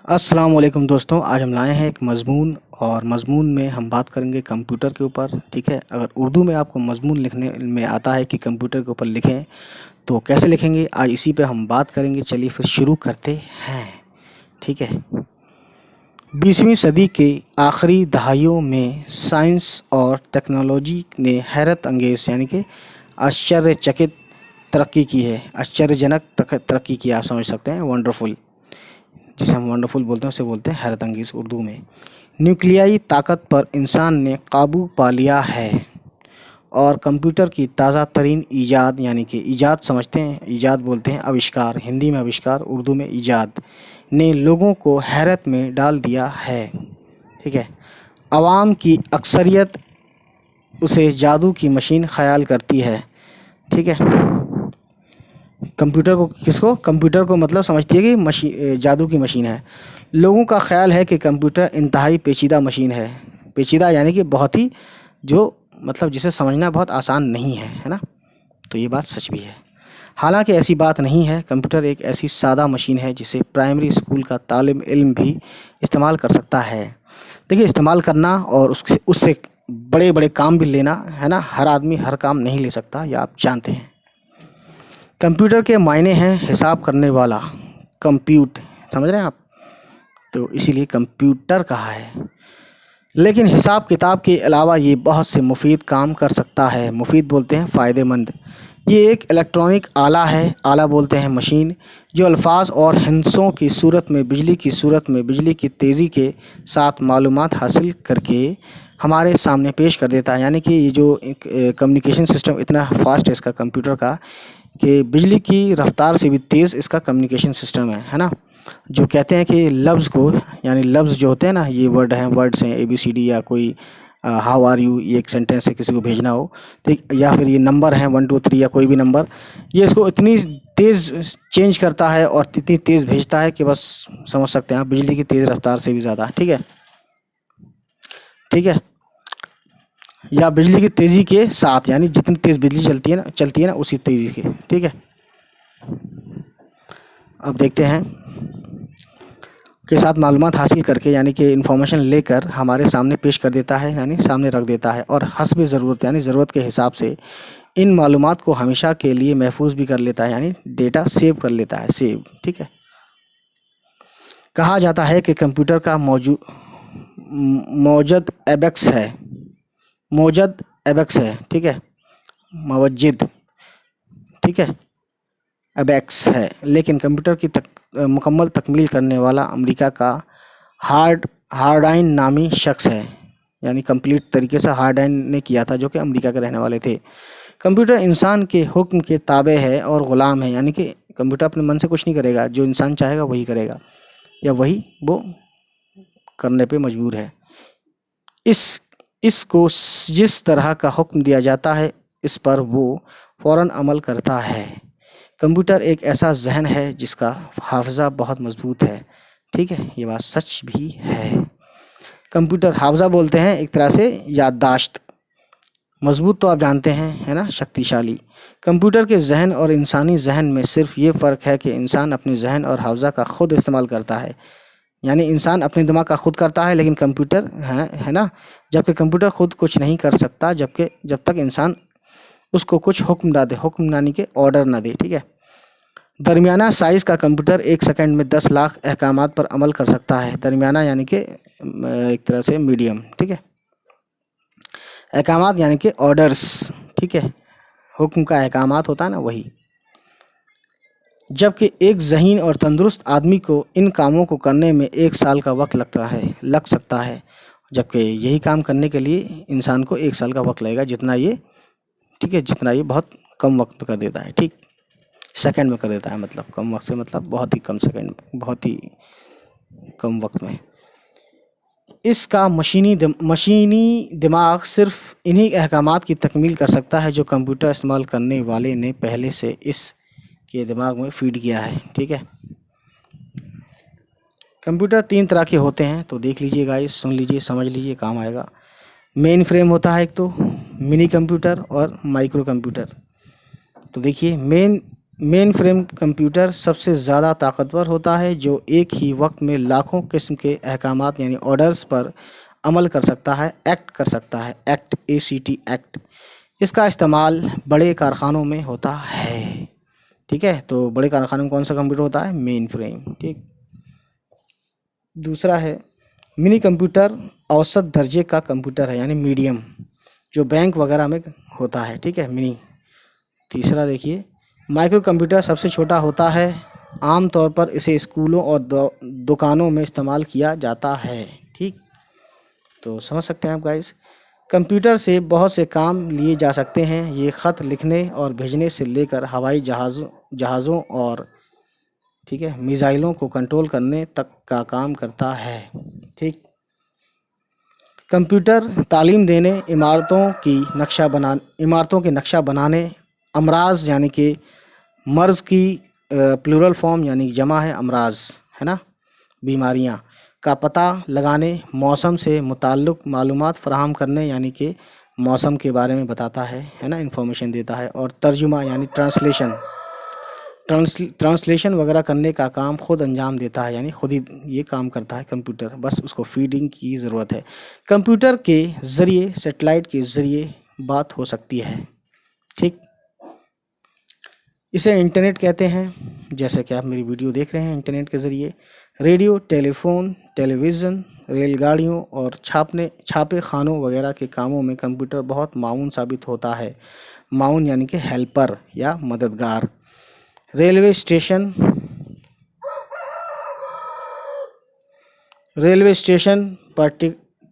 السلام علیکم دوستوں، آج ہم لائے ہیں ایک مضمون، اور مضمون میں ہم بات کریں گے کمپیوٹر کے اوپر. ٹھیک ہے، اگر اردو میں آپ کو مضمون لکھنے میں آتا ہے کہ کمپیوٹر کے اوپر لکھیں تو کیسے لکھیں گے، آج اسی پہ ہم بات کریں گے. چلیے پھر شروع کرتے ہیں. ٹھیک ہے، 20ویں صدی کے آخری دہائیوں میں سائنس اور ٹیکنالوجی نے حیرت انگیز یعنی کہ آشچر چکت ترقی کی ہے. آشچر جنک ترقی کی، آپ سمجھ سکتے ہیں. ونڈرفل، جسے ہم ونڈرفل بولتے ہیں اسے بولتے ہیں حیرت انگیز اردو میں. نیوکلیائی طاقت پر انسان نے قابو پا لیا ہے، اور کمپیوٹر کی تازہ ترین ایجاد یعنی کہ ایجاد سمجھتے ہیں، ایجاد بولتے ہیں آوشکار، ہندی میں آوشکار، اردو میں ایجاد، نے لوگوں کو حیرت میں ڈال دیا ہے. ٹھیک ہے، عوام کی اکثریت اسے جادو کی مشین خیال کرتی ہے. ٹھیک ہے، کمپیوٹر کو کس کو کمپیوٹر کو مطلب سمجھتی ہے کہ جادو کی مشین ہے. لوگوں کا خیال ہے کہ کمپیوٹر انتہائی پیچیدہ مشین ہے. پیچیدہ یعنی کہ بہت ہی جو مطلب جسے سمجھنا بہت آسان نہیں ہے نا. تو یہ بات سچ بھی ہے. حالانکہ ایسی بات نہیں ہے. کمپیوٹر ایک ایسی سادہ مشین ہے جسے پرائمری اسکول کا طالب علم بھی استعمال کر سکتا ہے. دیکھیے، استعمال کرنا اور اس سے بڑے بڑے کام بھی لینا ہے نا. ہر آدمی ہر کام نہیں لے سکتا، یا آپ جانتے ہیں. کمپیوٹر کے معنی ہیں حساب کرنے والا، کمپیوٹ، سمجھ رہے ہیں آپ. تو اسی لیے کمپیوٹر کہا ہے. لیکن حساب کتاب کے علاوہ یہ بہت سے مفید کام کر سکتا ہے. مفید بولتے ہیں فائدہ مند. یہ ایک الیکٹرانک آلہ ہے. آلہ بولتے ہیں مشین، جو الفاظ اور ہندسوں کی صورت میں بجلی کی تیزی کے ساتھ معلومات حاصل کر کے ہمارے سامنے پیش کر دیتا ہے. یعنی کہ یہ جو کمیونیکیشن سسٹم اتنا فاسٹ ہے اس کا کمپیوٹر کا، کہ بجلی کی رفتار سے بھی تیز اس کا کمیونیکیشن سسٹم ہے نا. جو کہتے ہیں کہ لفظ کو، یعنی لفظ جو ہوتے ہیں نا، یہ ورڈز ہیں ABCD، یا کوئی ہاؤ آر یو، یہ ایک سینٹینس سے کسی کو بھیجنا ہو، ٹھیک، یا پھر یہ نمبر ہیں 1 2 3 یا کوئی بھی نمبر، یہ اس کو اتنی تیز چینج کرتا ہے اور اتنی تیز بھیجتا ہے کہ بس سمجھ سکتے ہیں آپ، بجلی کی تیز رفتار سے بھی زیادہ. ٹھیک ہے، ٹھیک ہے، یا بجلی کی تیزی کے ساتھ، یعنی جتنی تیز بجلی چلتی ہے نا اسی تیزی کے. ٹھیک ہے، اب دیکھتے ہیں کے ساتھ معلومات حاصل کر کے، یعنی کہ انفارمیشن لے کر ہمارے سامنے پیش کر دیتا ہے، یعنی سامنے رکھ دیتا ہے، اور حسب ضرورت یعنی ضرورت کے حساب سے ان معلومات کو ہمیشہ کے لیے محفوظ بھی کر لیتا ہے، یعنی ڈیٹا سیو کر لیتا ہے، سیو. ٹھیک ہے، کہا جاتا ہے کہ کمپیوٹر کا موجد ایبیکس ہے. موجد ایبیکس ہے. ٹھیک ہے، موجد، ٹھیک ہے، ایبیکس ہے. لیکن کمپیوٹر کی مکمل تکمیل کرنے والا امریکہ کا ہارڈائن نامی شخص ہے. یعنی کمپلیٹ طریقے سے ہارڈائن نے کیا تھا، جو کہ امریکہ کے رہنے والے تھے. کمپیوٹر انسان کے حکم کے تابع ہے اور غلام ہے. یعنی کہ کمپیوٹر اپنے من سے کچھ نہیں کرے گا، جو انسان چاہے گا وہی کرے گا، یا وہی وہ کرنے پہ مجبور ہے. اس کو جس طرح کا حکم دیا جاتا ہے اس پر وہ فوراً عمل کرتا ہے. کمپیوٹر ایک ایسا ذہن ہے جس کا حافظہ بہت مضبوط ہے. ٹھیک ہے، یہ بات سچ بھی ہے. کمپیوٹر حافظہ بولتے ہیں ایک طرح سے یادداشت. مضبوط تو آپ جانتے ہیں، ہے نا، شکتی شالی. کمپیوٹر کے ذہن اور انسانی ذہن میں صرف یہ فرق ہے کہ انسان اپنے ذہن اور حافظہ کا خود استعمال کرتا ہے. یعنی انسان اپنے دماغ کا خود کرتا ہے، لیکن کمپیوٹر ہے نا، جبکہ کمپیوٹر خود کچھ نہیں کر سکتا جب تک انسان اس کو کچھ حکم نہ دے، حکم یعنی کہ آرڈر نہ دے. ٹھیک ہے، درمیانہ سائز کا کمپیوٹر 1 سیکنڈ میں 10 لاکھ احکامات پر عمل کر سکتا ہے. درمیانہ یعنی کہ ایک طرح سے میڈیم. ٹھیک ہے، احکامات یعنی کہ آرڈرز. ٹھیک ہے، حکم کا احکامات ہوتا ہے نا، وہی. جبکہ ایک ذہین اور تندرست آدمی کو ان کاموں کو کرنے میں 1 سال کا وقت لگ سکتا ہے. جبکہ یہی کام کرنے کے لیے انسان کو 1 سال کا وقت لگے گا، جتنا یہ، ٹھیک ہے، جتنا یہ بہت کم وقت میں کر دیتا ہے. ٹھیک، سیکنڈ میں کر دیتا ہے. مطلب کم وقت سے مطلب بہت ہی کم سیکنڈ میں، بہت ہی کم وقت میں. اس کا مشینی دماغ صرف انہی احکامات کی تکمیل کر سکتا ہے جو کمپیوٹر استعمال کرنے والے نے پہلے سے اس کے دماغ میں فیڈ کیا ہے. ٹھیک ہے، کمپیوٹر 3 طرح کے ہوتے ہیں، تو دیکھ لیجئے گائز، سن لیجئے، سمجھ لیجئے، کام آئے گا. مین فریم ہوتا ہے ایک، تو منی کمپیوٹر اور مائکرو کمپیوٹر. تو دیکھیے، مین فریم کمپیوٹر سب سے زیادہ طاقتور ہوتا ہے جو ایک ہی وقت میں لاکھوں قسم کے احکامات یعنی آرڈرز پر عمل کر سکتا ہے، ایکٹ کر سکتا ہے، ایکٹ۔ اس کا استعمال بڑے کارخانوں میں ہوتا ہے، ٹھیک ہے۔ تو بڑے کارخانوں میں کون سا کمپیوٹر ہوتا ہے؟ مین فریم، ٹھیک۔ دوسرا ہے منی کمپیوٹر، اوسط درجے کا کمپیوٹر ہے، یعنی میڈیم، جو بینک وغیرہ میں ہوتا ہے، ٹھیک ہے، منی۔ تیسرا دیکھیے مائکرو کمپیوٹر سب سے چھوٹا ہوتا ہے، عام طور پر اسے اسکولوں اور دکانوں میں استعمال کیا جاتا ہے، ٹھیک۔ تو سمجھ سکتے ہیں آپ گائز، کمپیوٹر سے بہت سے کام لیے جا سکتے ہیں۔ یہ خط لکھنے اور بھیجنے سے لے کر ہوائی جہازوں اور ٹھیک ہے میزائلوں کو کنٹرول کرنے تک کا کام کرتا ہے، ٹھیک۔ کمپیوٹر تعلیم دینے، عمارتوں کے نقشہ بنانے، امراض یعنی کہ مرض کی پلورل فارم یعنی جمع ہے امراض، ہے نا، بیماریاں کا پتہ لگانے، موسم سے متعلق معلومات فراہم کرنے یعنی کہ موسم کے بارے میں بتاتا ہے نا، انفارمیشن دیتا ہے، اور ترجمہ یعنی ٹرانسلیشن وغیرہ کرنے کا کام خود انجام دیتا ہے، یعنی خود ہی یہ کام کرتا ہے کمپیوٹر، بس اس کو فیڈنگ کی ضرورت ہے۔ کمپیوٹر کے ذریعے، سیٹلائٹ کے ذریعے بات ہو سکتی ہے، ٹھیک۔ اسے انٹرنیٹ کہتے ہیں، جیسے کہ آپ میری ویڈیو دیکھ رہے ہیں انٹرنیٹ کے ذریعے۔ ریڈیو، ٹیلی فون، ٹیلی ویژن، ریل گاڑیوں اور چھاپے خانوں وغیرہ کے کاموں میں کمپیوٹر بہت معاون ثابت ہوتا ہے۔ معاون یعنی کہ ہیلپر یا مددگار۔ ریلوے اسٹیشن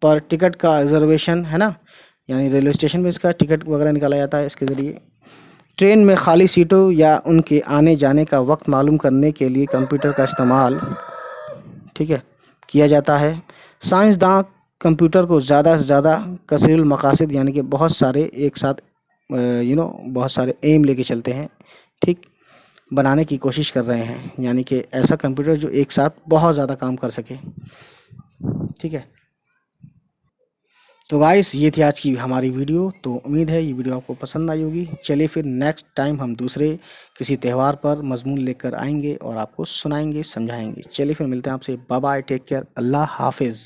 پر ٹکٹ کا ریزرویشن، ہے نا، یعنی ریلوے اسٹیشن میں اس کا ٹکٹ وغیرہ نکالا جاتا ہے اس کے ذریعے۔ ٹرین میں خالی سیٹوں یا ان کے آنے جانے کا وقت معلوم کرنے کے لیے کمپیوٹر کا استعمال، ٹھیک ہے، کیا جاتا ہے۔ سائنسداں کمپیوٹر کو زیادہ سے زیادہ کثیر المقاصد یعنی کہ بہت سارے ایک ساتھ بہت سارے ایم لے کے چلتے ہیں، ٹھیک، بنانے کی کوشش کر رہے ہیں، یعنی کہ ایسا کمپیوٹر جو ایک ساتھ بہت زیادہ کام کر سکے، ٹھیک ہے۔ تو گائس یہ تھی آج کی ہماری ویڈیو، تو امید ہے یہ ویڈیو آپ کو پسند آئی ہوگی۔ چلیے پھر نیکسٹ ٹائم ہم دوسرے کسی تہوار پر مضمون لے کر آئیں گے اور آپ کو سنائیں گے، سمجھائیں گے۔ چلیے پھر ملتے ہیں آپ سے، بائے بائے، ٹیک کیئر، اللہ حافظ۔